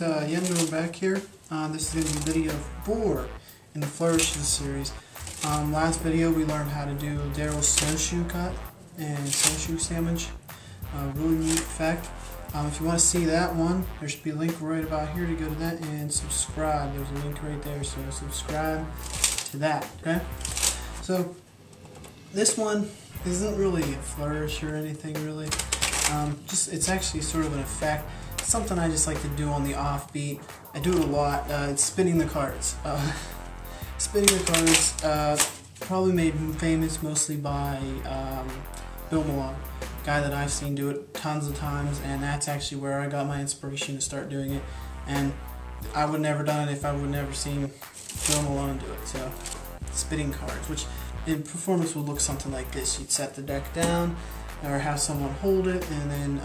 Yendor back here. This is going to be video 4 in the Flourish series. Last video we learned how to do Daryl's snowshoe cut and snowshoe sandwich. Really neat effect. If you want to see that one, there should be a link right about here to go to that and subscribe. There's a link right there, so subscribe to that. Okay. So this one isn't really a flourish or anything really. It's actually sort of an effect. It's something I just like to do on the offbeat. I do it a lot. It's spinning the cards. Spinning the cards, probably made famous mostly by Bill Malone, guy that I've seen do it tons of times, and that's actually where I got my inspiration to start doing it. And I would never done it if I would never seen Bill Malone do it. So, spinning cards, which in performance would look something like this. You'd set the deck down, or have someone hold it, and then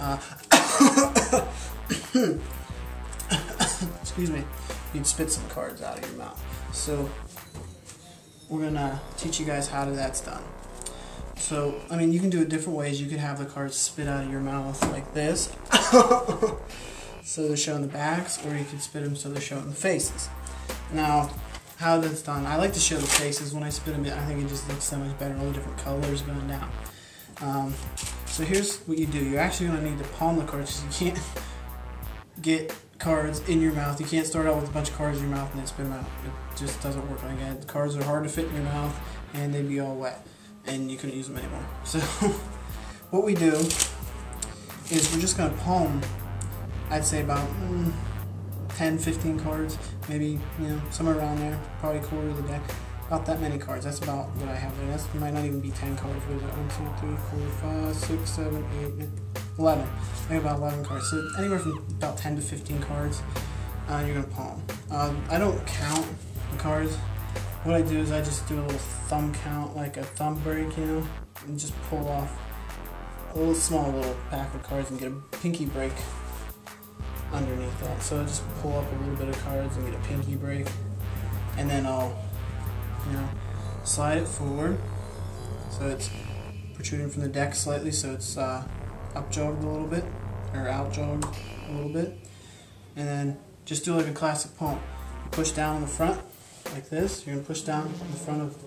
excuse me, you'd spit some cards out of your mouth. So we're gonna teach you guys how that's done. So I mean, you can do it different ways. You could have the cards spit out of your mouth like this, so they're showing the backs, or you can spit them so they're showing the faces. Now, how that's done, I like to show the faces when I spit them. I think it just looks so much better, all the different colors going down. So here's what you do. You're actually going to need to palm the cards, because you can't get cards in your mouth. You can't start out with a bunch of cards in your mouth and then spit them out. It just doesn't work like that. The cards are hard to fit in your mouth, and they'd be all wet, and you couldn't use them anymore. So what we do is we're just going to palm, I'd say about 10, 15 cards, maybe, somewhere around there, probably a quarter of the deck. About that many cards. That's about what I have there. That might not even be 10 cards. What is that? 1, 2, 3, 4, 5, 6, 7, 8, 11. I have about 11 cards. So anywhere from about 10 to 15 cards, you're going to palm. I don't count the cards. What I do is I just do a little thumb count, like a thumb break, and just pull off a little small little pack of cards and get a pinky break underneath that. So I just pull up a little bit of cards and get a pinky break, and then I'll slide it forward so it's protruding from the deck slightly, so it's up jogged a little bit, or out jogged a little bit, and then just do like a classic palm. You push down in the front like this. You're going to push down in the front of,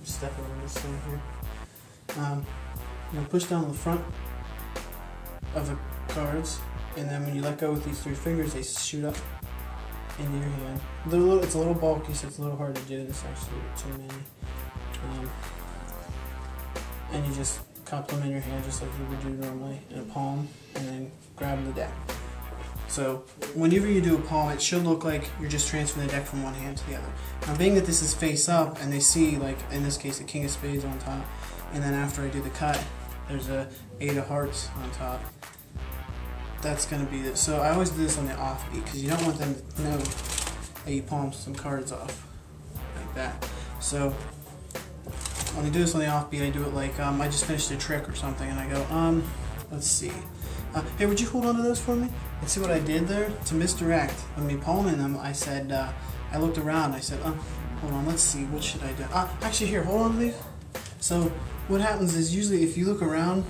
step over this thing here. You're going to push down in the front of the cards, and then when you let go with these 3 fingers, they shoot up into your hand. It's a little bulky, so it's a little hard to do. This actually too many. And you just cup them in your hand just like you would do normally in a palm, and then grab the deck. So whenever you do a palm, it should look like you're just transferring the deck from one hand to the other. Now, being that this is face up, and they see, like in this case, a king of spades on top, and then after I do the cut, there's a 8 of hearts on top. That's going to be it. So I always do this on the offbeat, because you don't want them to know that you palm some cards off like that. So when I do this on the offbeat, I do it like I just finished a trick or something, and I go, let's see. Hey, would you hold on to those for me? And see what I did there? To misdirect, when me palming them, I said, I looked around, I said, hold on, let's see, what should I do? Actually, here, hold on to these. So what happens is, usually if you look around,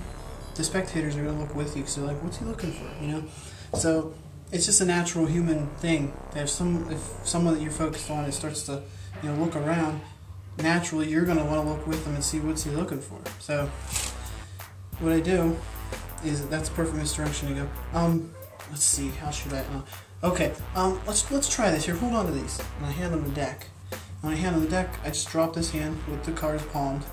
the spectators are going to look with you, because they're like, what's he looking for, So it's just a natural human thing that if someone that you're focused on starts to, look around, naturally you're going to want to look with them and see what's he looking for. So what I do is, that's perfect misdirection to go, let's see, how should I, okay, let's try this here, hold on to these, and I hand them the deck. When I hand them the deck, I just drop this hand with the cards palmed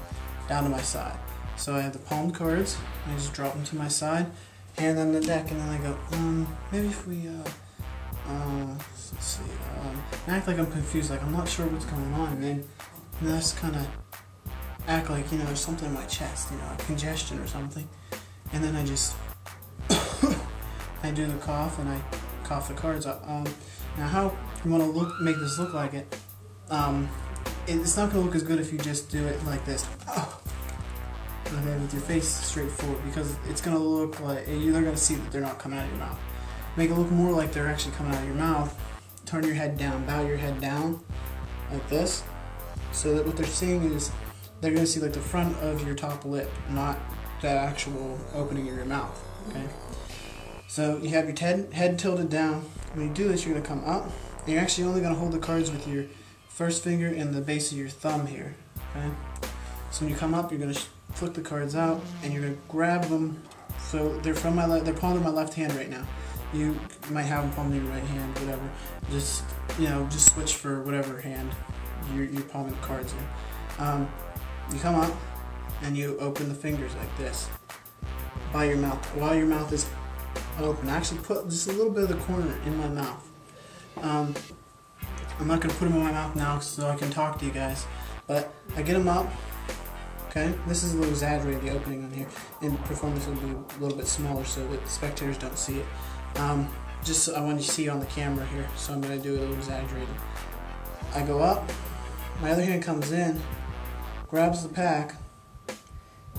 down to my side. So I have the palmed cards, and I just drop them to my side, hand them the deck, and then I go, maybe if we, let's see, act like I'm confused, like I'm not sure what's going on, and then just kind of act like, there's something in my chest, a congestion or something, and then I just, I do the cough, and I cough the cards up. Now how you want to make this look like it, it's not going to look as good if you just do it like this. Okay, with your face straight forward, because it's going to look like, you're going to see that they're not coming out of your mouth. Make it look more like they're actually coming out of your mouth. Turn your head down, bow your head down, like this, so that what they're seeing is, they're going to see like the front of your top lip, not the actual opening of your mouth, okay? So you have your head tilted down. When you do this, you're going to come up, and you're actually only going to hold the cards with your first finger and the base of your thumb here. Okay. So when you come up, you're going to flick the cards out, and you're going to grab them. So they're from they're palmed in my left hand right now. You might have them palmed in your right hand, whatever. Just just switch for whatever hand you're palming the cards in. You come up and you open the fingers like this by your mouth while your mouth is open. I actually put just a little bit of the corner in my mouth. I'm not going to put them in my mouth now so I can talk to you guys, but I get them up. Okay, this is a little exaggerated, the opening on here, and performance will be a little bit smaller so that the spectators don't see it. Just I want you to see it on the camera here, so I'm going to do it a little exaggerated. I go up, my other hand comes in, grabs the pack,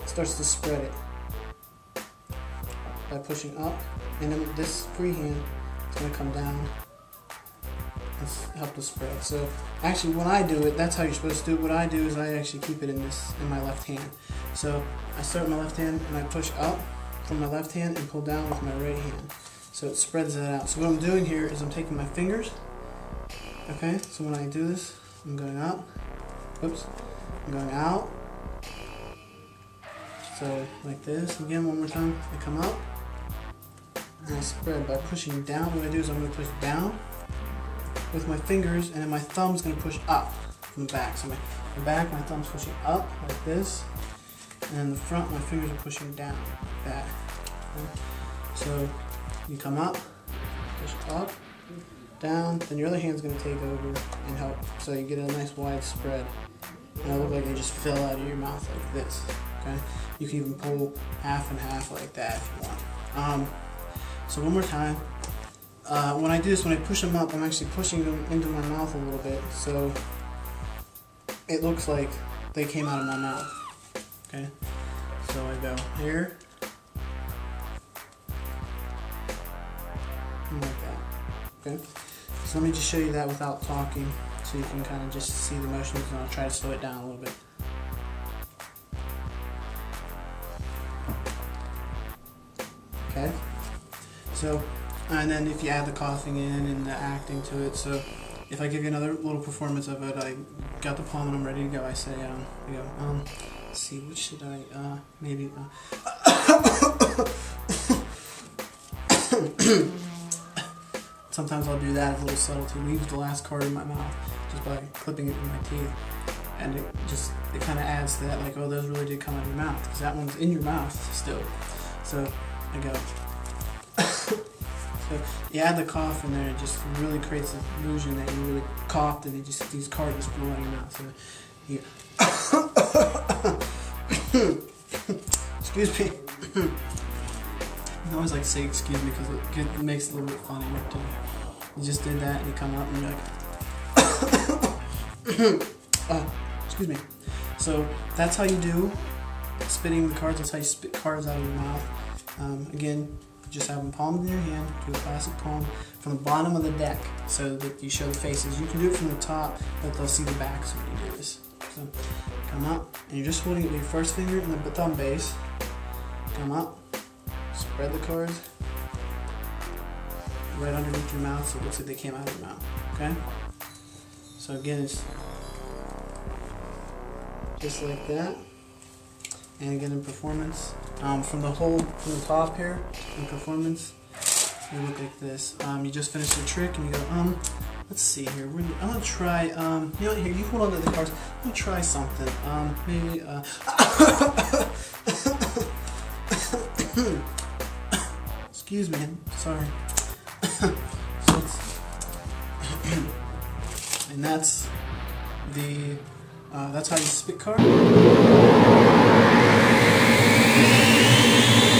starts to spread it by pushing up, and then this free hand is going to come down and help the spread. So actually when I do it, that's how you're supposed to do it. What I do is I actually keep it in my left hand. So I start with my left hand and I push up from my left hand and pull down with my right hand. So it spreads that out. So what I'm doing here is I'm taking my fingers. Okay, so when I do this, I'm going up. Whoops. I'm going out. So like this. Again, one more time. I come up and I spread by pushing down. What I do is I'm going to push down with my fingers, and then my thumb's going to push up from the back. So my back, my thumb's pushing up like this, and in the front, my fingers are pushing down like that. Okay? So you come up, push up, down, then your other hand's going to take over and help, so you get a nice wide spread. And it'll look like they just fill out of your mouth like this. Okay? You can even pull half and half like that if you want. So one more time. When I do this, when I push them up, I'm actually pushing them into my mouth a little bit, so it looks like they came out of my mouth. Okay, so I go here, and like that. Okay, so let me just show you that without talking, so you can kind of just see the motions, and I'll try to slow it down a little bit. Okay, so. And then if you add the coughing in and the acting to it, so if I give you another little performance of it, I got the palm and I'm ready to go. I say, let's see, what should I, maybe, sometimes I'll do that as a little subtlety. Leave the last card in my mouth just by clipping it in my teeth. And it kind of adds to that, like, oh, those really did come out of your mouth, because that one's in your mouth still. So I go. So you add the cough in there, it just really creates the illusion that you really coughed and these cards just flew out of your mouth. So you excuse me. I always like to say excuse me because it makes it a little bit funny. You just did that and you come up and you're like oh, excuse me. So that's how you do spitting the cards. That's how you spit cards out of your mouth. Again, just have them palmed in your hand, do a classic palm from the bottom of the deck so that you show the faces. You can do it from the top, but they'll see the backs when you do this. So come up, and you're just holding it with your first finger and the thumb base. Come up, spread the cards right underneath your mouth so it looks like they came out of your mouth. Okay? So again, it's just like that. And again in performance, from the top here, in performance, you look like this. You just finished the trick and you go, let's see here, I'm gonna try, you know what, here, you hold on to the cards, I'm gonna try something, maybe, excuse me, sorry. So and that's how you spit card.